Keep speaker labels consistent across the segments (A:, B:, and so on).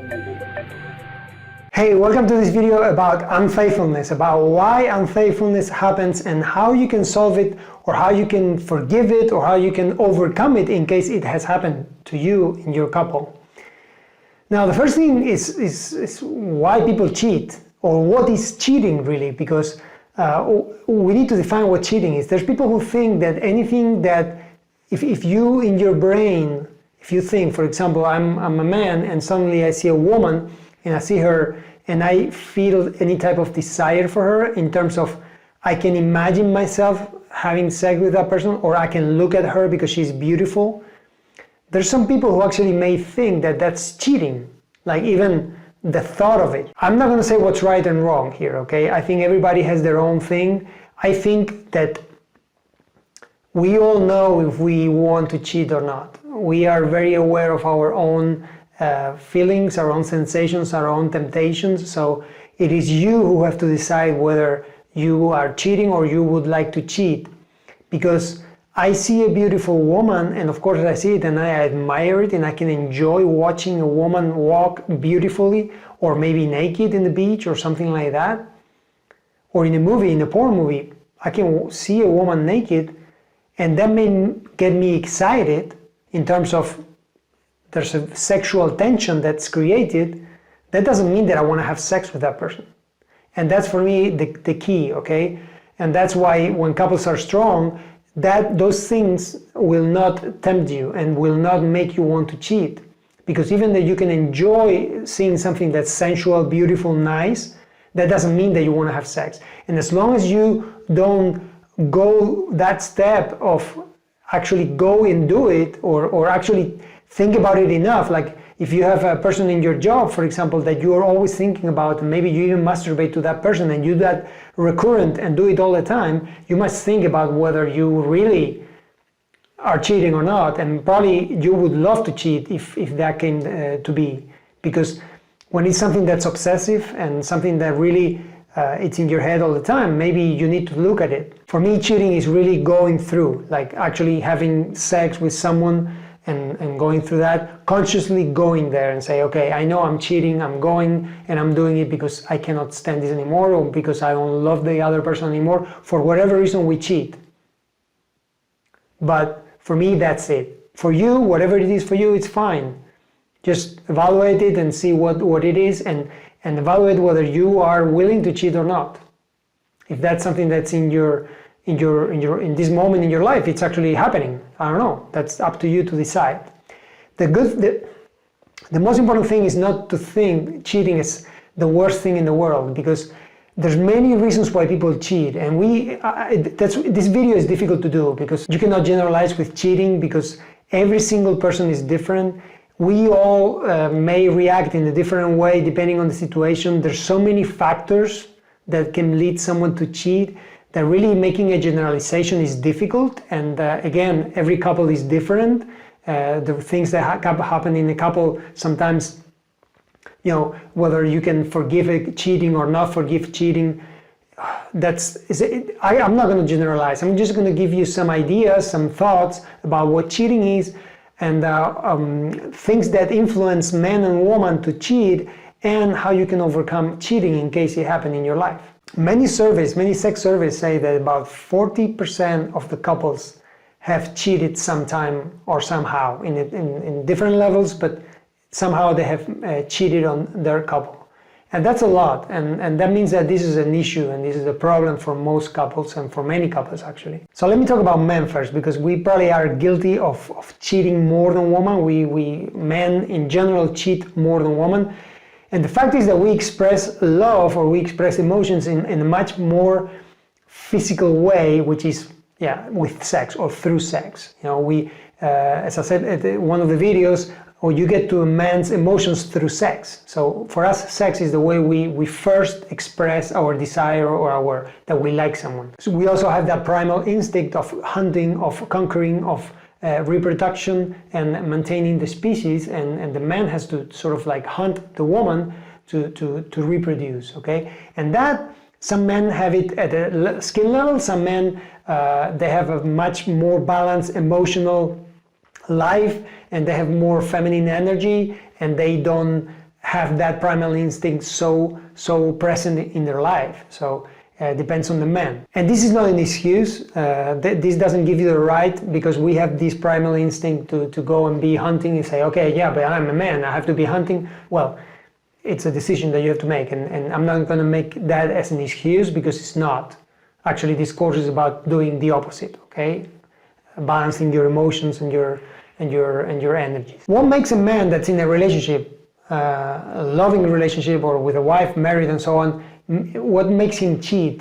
A: Hey, welcome to this video about unfaithfulness, about why unfaithfulness happens and how you can solve it, or how you can forgive it, or how you can overcome it in case it has happened to you in your couple. Now, the first thing is why people cheat, or what is cheating really, because we need to define what cheating is. There's people who think that anything that, if you in your brain, if you think, for example, I'm a man and suddenly I see a woman and I see her and I feel any type of desire for her in terms of I can imagine myself having sex with that person, or I can look at her because she's beautiful. There's some people who actually may think that that's cheating, like even the thought of it. I'm not going to say what's right and wrong here, okay? I think everybody has their own thing. I think that we all know if we want to cheat or not. We are very aware of our own feelings, our own sensations, our own temptations. So it is you who have to decide whether you are cheating or you would like to cheat. Because I see a beautiful woman, and of course I see it and I admire it, and I can enjoy watching a woman walk beautifully, or maybe naked in the beach or something like that. Or in a movie, in a porn movie, I can see a woman naked, and that may get me excited in terms of there's a sexual tension that's created. That doesn't mean that I want to have sex with that person. And that's for me the key, okay? And that's why when couples are strong, those things will not tempt you and will not make you want to cheat. Because even though you can enjoy seeing something that's sensual, beautiful, nice, that doesn't mean that you want to have sex. And as long as you don't go that step of actually go and do it, or actually think about it enough, like if you have a person in your job, for example, that you are always thinking about, and maybe you even masturbate to that person and you do that recurrent and do it all the time, you must think about whether you really are cheating or not. And probably you would love to cheat if that came to be, because when it's something that's obsessive and something that really it's in your head all the time, maybe you need to look at it. For me, cheating is really going through, like actually having sex with someone and going through that, consciously going there and say, okay, I know I'm cheating, I'm going and I'm doing it because I cannot stand this anymore, or because I don't love the other person anymore. For whatever reason, we cheat. But for me, that's it. For you, whatever it is for you, it's fine. Just evaluate it and see what it is, and evaluate whether you are willing to cheat or not. If that's something that's in this moment in your life, it's actually happening. I don't know. That's up to you to decide. The most important thing is not to think cheating is the worst thing in the world, because there's many reasons why people cheat, and this video is difficult to do because you cannot generalize with cheating, because every single person is different. We all may react in a different way depending on the situation. There's so many factors that can lead someone to cheat that really making a generalization is difficult. And again, every couple is different. The things that happen in a couple sometimes, whether you can forgive cheating or not forgive cheating, I'm not going to generalize. I'm just going to give you some ideas, some thoughts about what cheating is, and things that influence men and women to cheat, and how you can overcome cheating in case it happened in your life. Many sex surveys say that about 40% of the couples have cheated sometime or somehow in different levels, but somehow they have cheated on their couple. And that's a lot, and that means that this is an issue and this is a problem for most couples, and for many couples actually. So let me talk about men first, because we probably are guilty of cheating more than women. We men in general cheat more than women. And the fact is that we express love, or we express emotions in a much more physical way, which is with sex or through sex. As I said at one of the videos, or you get to a man's emotions through sex. So for us, sex is the way we first express our desire or that we like someone. So we also have that primal instinct of hunting, of conquering, of reproduction and maintaining the species, and the man has to sort of like hunt the woman to reproduce, okay? And that, some men have it at a skin level, some men, they have a much more balanced emotional life, and they have more feminine energy, and they don't have that primal instinct so present in their life. So depends on the man. And this is not an excuse. This doesn't give you the right, because we have this primal instinct to go and be hunting and say, okay, yeah, but I'm a man, I have to be hunting. Well, it's a decision that you have to make, and I'm not going to make that as an excuse, because it's not. Actually, this course is about doing the opposite, okay? Balancing your emotions and your energies. What makes a man that's in a relationship, a loving relationship, or with a wife, married and so on, what makes him cheat?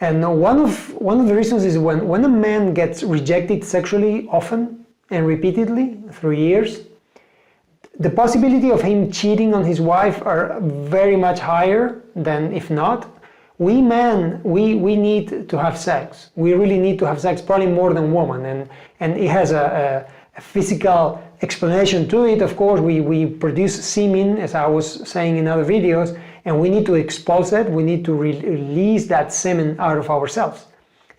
A: And one of the reasons is when a man gets rejected sexually often and repeatedly through years, the possibility of him cheating on his wife are very much higher than if not. We men, we need to have sex. We really need to have sex, probably more than women, and it has a physical explanation to it. Of course, we produce semen, as I was saying in other videos, and we need to expulse it. We need to release that semen out of ourselves,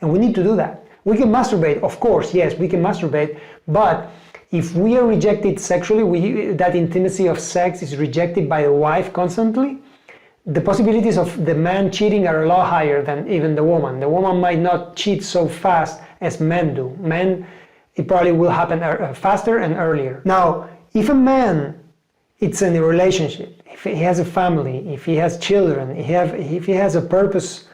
A: and we need to do that. We can masturbate, of course, yes, we can masturbate, but if we are rejected sexually, that intimacy of sex is rejected by the wife constantly, the possibilities of the man cheating are a lot higher than even the woman. The woman might not cheat so fast as men do. Men, it probably will happen faster and earlier. Now, if a man is in a relationship, if he has a family, if he has children, if he has a purpose,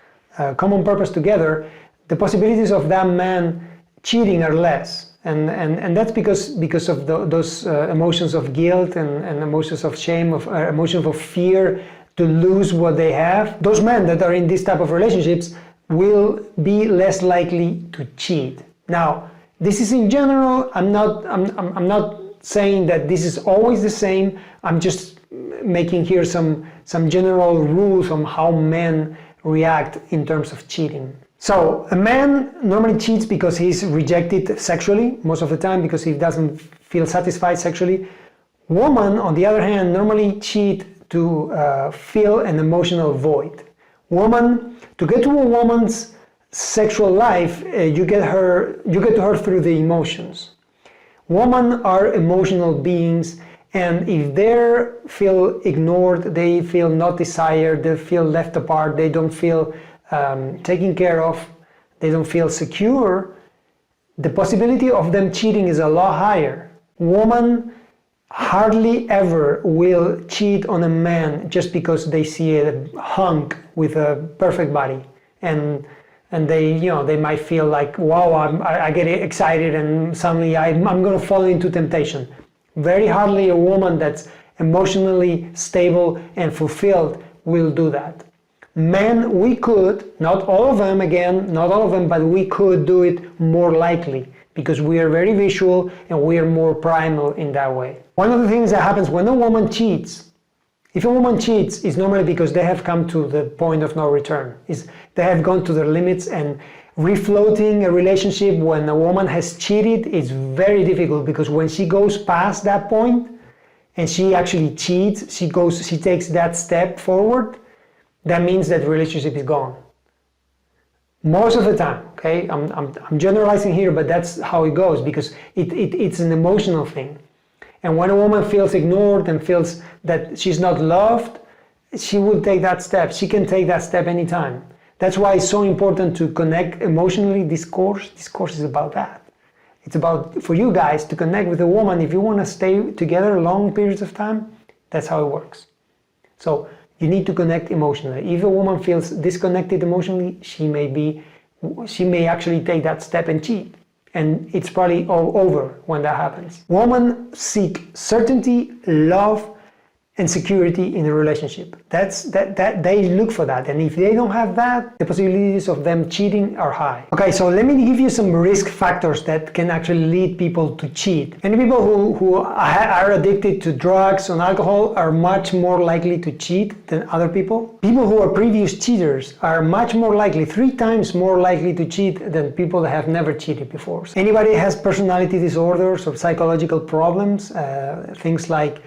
A: common purpose together, the possibilities of that man cheating are less. And that's because of those emotions of guilt and emotions of shame, emotions of fear to lose what they have. Those men that are in this type of relationships will be less likely to cheat. Now, this is in general. I'm not saying that this is always the same. I'm just making here some general rules on how men react in terms of cheating. So a man normally cheats because he's rejected sexually, most of the time, because he doesn't feel satisfied sexually. Women, on the other hand, normally cheat to fill an emotional void. To get to a woman's sexual life, you get to her through the emotions. Women are emotional beings, and if they feel ignored, they feel not desired, they feel left apart, they don't feel taken care of, they don't feel secure, the possibility of them cheating is a lot higher. Women hardly ever will cheat on a man just because they see a hunk with a perfect body, and they might feel like, wow, I get excited and suddenly I'm going to fall into temptation. Very hardly a woman that's emotionally stable and fulfilled will do that. Men, we could, not all of them, but we could do it more likely, because we are very visual and we are more primal in that way. One of the things that happens when a woman cheats, if a woman cheats, it's normally because they have come to the point of no return. They have gone to their limits, and refloating a relationship when a woman has cheated is very difficult, because when she goes past that point and she actually cheats, she takes that step forward, that means that the relationship is gone. Most of the time, okay? I'm generalizing here, but that's how it goes, because it's an emotional thing. And when a woman feels ignored and feels that she's not loved, she will take that step. She can take that step anytime. That's why it's so important to connect emotionally. This course is about that. It's about, for you guys, to connect with a woman. If you want to stay together long periods of time, that's how it works. So you need to connect emotionally. If a woman feels disconnected emotionally, she may actually take that step and cheat. And it's probably all over when that happens. Women seek certainty, love, and security in a relationship. They look for that, and if they don't have that, the possibilities of them cheating are high. Okay, so let me give you some risk factors that can actually lead people to cheat. And people who are addicted to drugs and alcohol are much more likely to cheat than other people. People who are previous cheaters are much more likely, 3 times more likely to cheat than people that have never cheated before. Anybody who has personality disorders or psychological problems, things like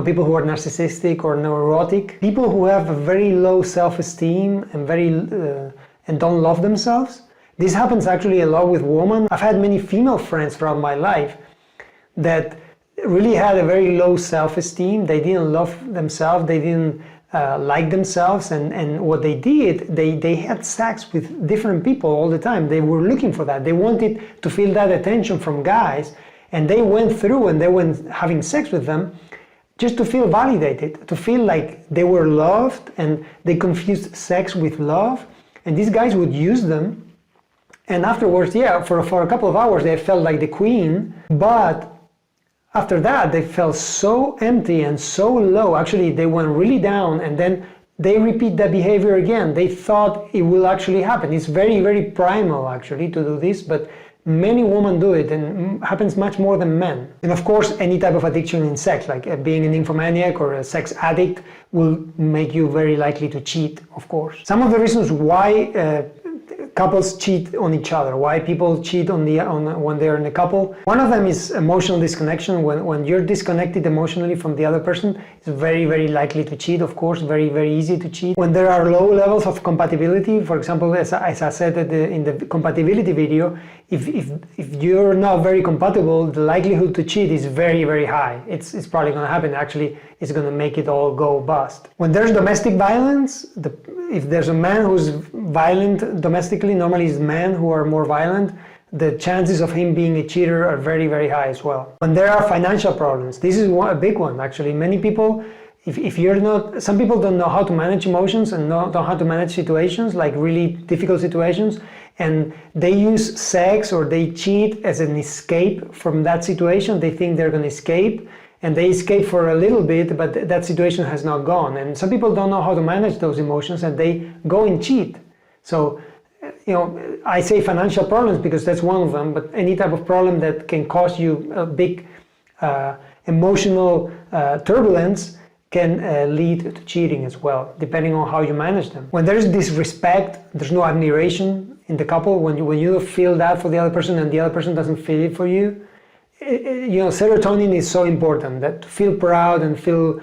A: people who are narcissistic or neurotic, people who have a very low self-esteem and don't love themselves. This happens actually a lot with women. I've had many female friends throughout my life that really had a very low self-esteem. They didn't love themselves, they didn't like themselves, and what they did, they had sex with different people all the time. They were looking for that. They wanted to feel that attention from guys, and they went through and they went having sex with them just to feel validated, to feel like they were loved, and they confused sex with love, and these guys would use them, and afterwards, yeah, for a couple of hours they felt like the queen, but after that they felt so empty and so low. Actually, they went really down, and then they repeat that behavior again. They thought it will actually happen. It's very, very primal actually to do this, but many women do it, and happens much more than men. And of course, any type of addiction in sex, like being an nymphomaniac or a sex addict, will make you very likely to cheat, of course. Some of the reasons why couples cheat on each other, why people cheat when they're in a couple. One of them is emotional disconnection. When you're disconnected emotionally from the other person, it's very, very likely to cheat, of course, very, very easy to cheat. When there are low levels of compatibility, for example, as I said in the compatibility video, if you're not very compatible, the likelihood to cheat is very, very high. It's probably going to happen. Actually, it's going to make it all go bust. When there's domestic violence, if there's a man who's violent domestically, normally it's men who are more violent, the chances of him being a cheater are very, very high as well. When there are financial problems, this is a big one actually. Many people, if you're not, some people don't know how to manage emotions and don't know how to manage situations, like really difficult situations, and they use sex or they cheat as an escape from that situation. They think they're going to escape, and they escape for a little bit, but that situation has not gone. And some people don't know how to manage those emotions, and they go and cheat. So, you know, I say financial problems because that's one of them, but any type of problem that can cause you a big emotional turbulence can lead to cheating as well, depending on how you manage them. When there's disrespect, there's no admiration in the couple, when you feel that for the other person and the other person doesn't feel it for you, you know, serotonin is so important. That to feel proud and feel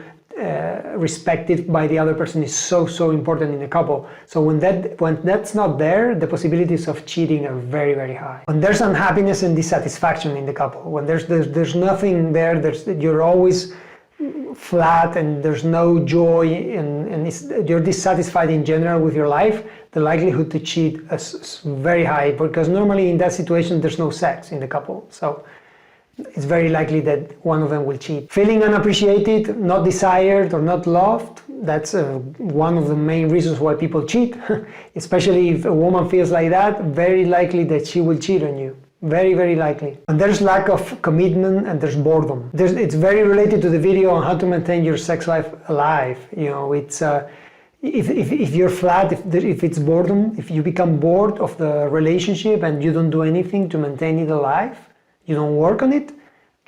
A: respected by the other person is so important in a couple. So when that's not there, the possibilities of cheating are very, very high. When there's unhappiness and dissatisfaction in the couple, when there's nothing there, you're always flat and there's no joy, and you're dissatisfied in general with your life, the likelihood to cheat is very high, because normally in that situation there's no sex in the couple. So it's very likely that one of them will cheat. Feeling unappreciated, not desired, or not loved, that's one of the main reasons why people cheat. Especially if a woman feels like that, very likely that she will cheat on you. Very, very likely. And there's lack of commitment and there's boredom. It's very related to the video on how to maintain your sex life alive. You know, it's if you're flat, if it's boredom, if you become bored of the relationship and you don't do anything to maintain it alive, you don't work on it,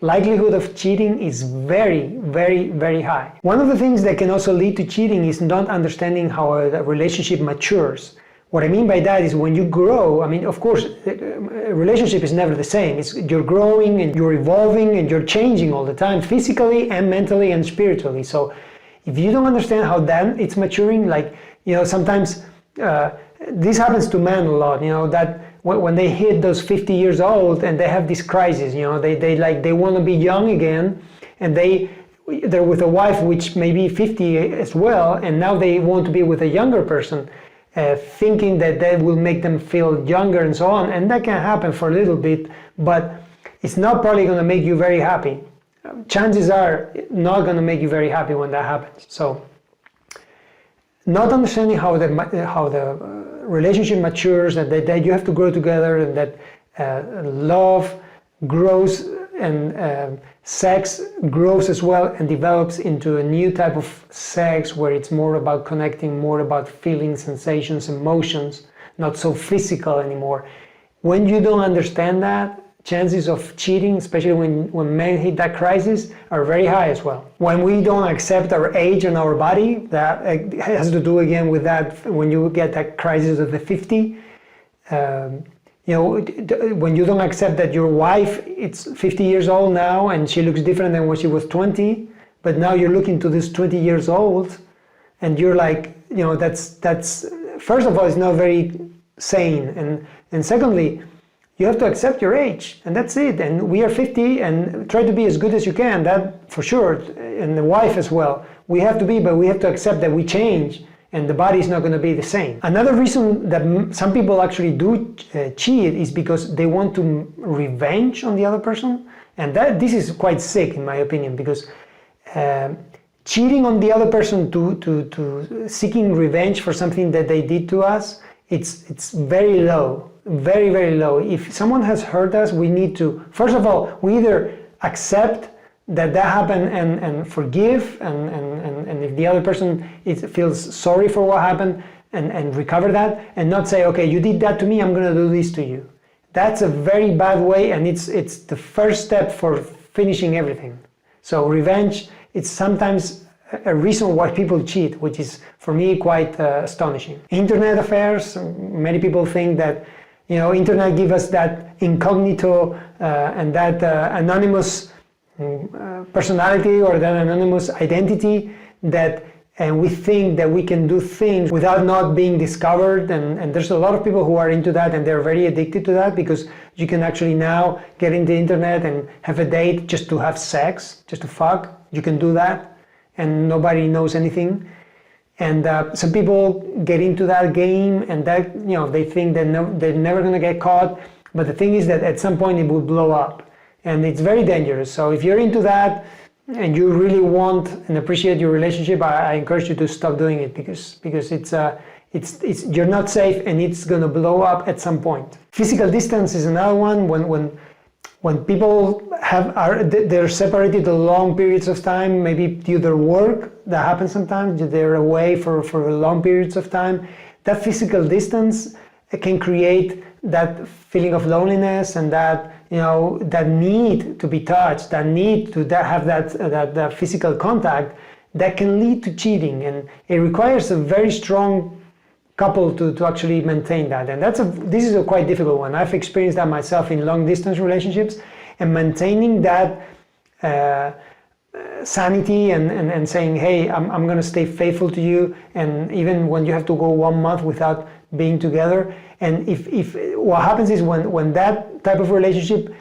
A: likelihood of cheating is very, very, very high. One of the things that can also lead to cheating is not understanding how a relationship matures. What I mean by that is when you grow, I mean, of course, a relationship is never the same. You're growing and you're evolving and you're changing all the time, physically and mentally and spiritually. So if you don't understand how then it's maturing, like, you know, sometimes this happens to men a lot, you know, that when they hit those 50 years old and they have this crisis, you know, they want to be young again, and they're with a wife which may be 50 as well, and now they want to be with a younger person, thinking that will make them feel younger and so on, and that can happen for a little bit, but it's not probably going to make you very happy. Chances are not going to make you very happy when that happens. So not understanding how the relationship matures, and that you have to grow together, and that love grows and sex grows as well and develops into a new type of sex where it's more about connecting, more about feelings, sensations, emotions, not so physical anymore. When you don't understand that, chances of cheating, especially when men hit that crisis, are very high as well. When we don't accept our age and our body, that has to do again with that, when you get that crisis of the 50, you know, when you don't accept that your wife, it's 50 years old now and she looks different than when she was 20, but now you're looking to this 20 years old and you're like, you know, that's first of all, it's not very sane, and secondly, You have to accept your age, and that's it. And we are 50, and try to be as good as you can, that for sure, and the wife as well. We have to be, but we have to accept that we change, and the body is not going to be the same. Another reason that some people actually do cheat is because they want to revenge on the other person, and this is quite sick in my opinion, because cheating on the other person to seeking revenge for something that they did to us, it's very low, very, very low. If someone has hurt us, we need to, first of all, we either accept that happened and forgive, and if the other person feels sorry for what happened, and recover that, and not say, okay, you did that to me, I'm going to do this to you. That's a very bad way, and it's the first step for finishing everything. So revenge, it's sometimes a reason why people cheat, which is for me quite astonishing. Internet affairs, many people think that, you know, internet give us that incognito and that anonymous personality or that anonymous identity, that and we think that we can do things without not being discovered, and there's a lot of people who are into that, and they're very addicted to that, because you can actually now get into the internet and have a date just to have sex, just to fuck. You can do that and nobody knows anything. And some people get into that game, and that, you know, they think that they're never going to get caught, but the thing is that at some point it will blow up. And it's very dangerous. So if you're into that and you really want and appreciate your relationship, I encourage you to stop doing it, because it's you're not safe, and it's going to blow up at some point. Physical distance is another one. When people they're separated a long periods of time, maybe due to their work, that happens sometimes. They're away for long periods of time. That physical distance can create that feeling of loneliness, and that, you know, that need to be touched, that need to have that physical contact, that can lead to cheating, and it requires a very strong couple to actually maintain that. And this is a quite difficult one. I've experienced that myself in long distance relationships, and maintaining that sanity and saying, hey, I'm going to stay faithful to you, and even when you have to go 1 month without being together. And if what happens is when that type of relationship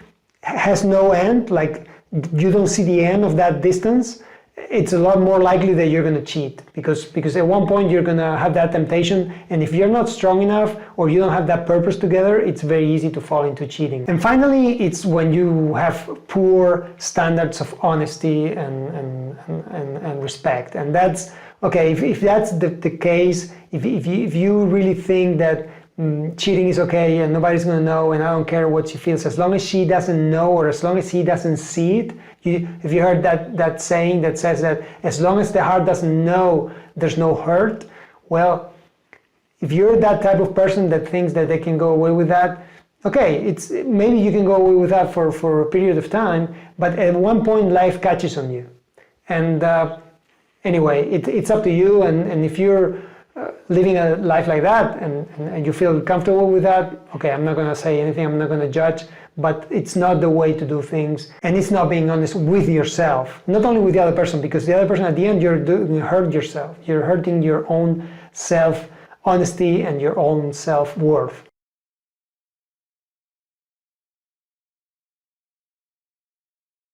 A: has no end, like you don't see the end of that distance, it's a lot more likely that you're going to cheat, because at one point you're going to have that temptation, and if you're not strong enough or you don't have that purpose together, it's very easy to fall into cheating. And finally, it's when you have poor standards of honesty and respect. And that's okay. If that's the case, if you really think that cheating is okay and nobody's going to know, and I don't care what she feels, as long as she doesn't know, or as long as he doesn't see it. If you heard that saying that says that as long as the heart doesn't know, there's no hurt. Well, if you're that type of person that thinks that they can go away with that, okay, maybe you can go away with that for a period of time, but at one point life catches on you. And anyway, it's up to you, and if you're living a life like that and you feel comfortable with that, okay, I'm not going to say anything, I'm not going to judge, but it's not the way to do things, and it's not being honest with yourself, not only with the other person, because the other person at the end, you hurt yourself, you're hurting your own self-honesty and your own self-worth.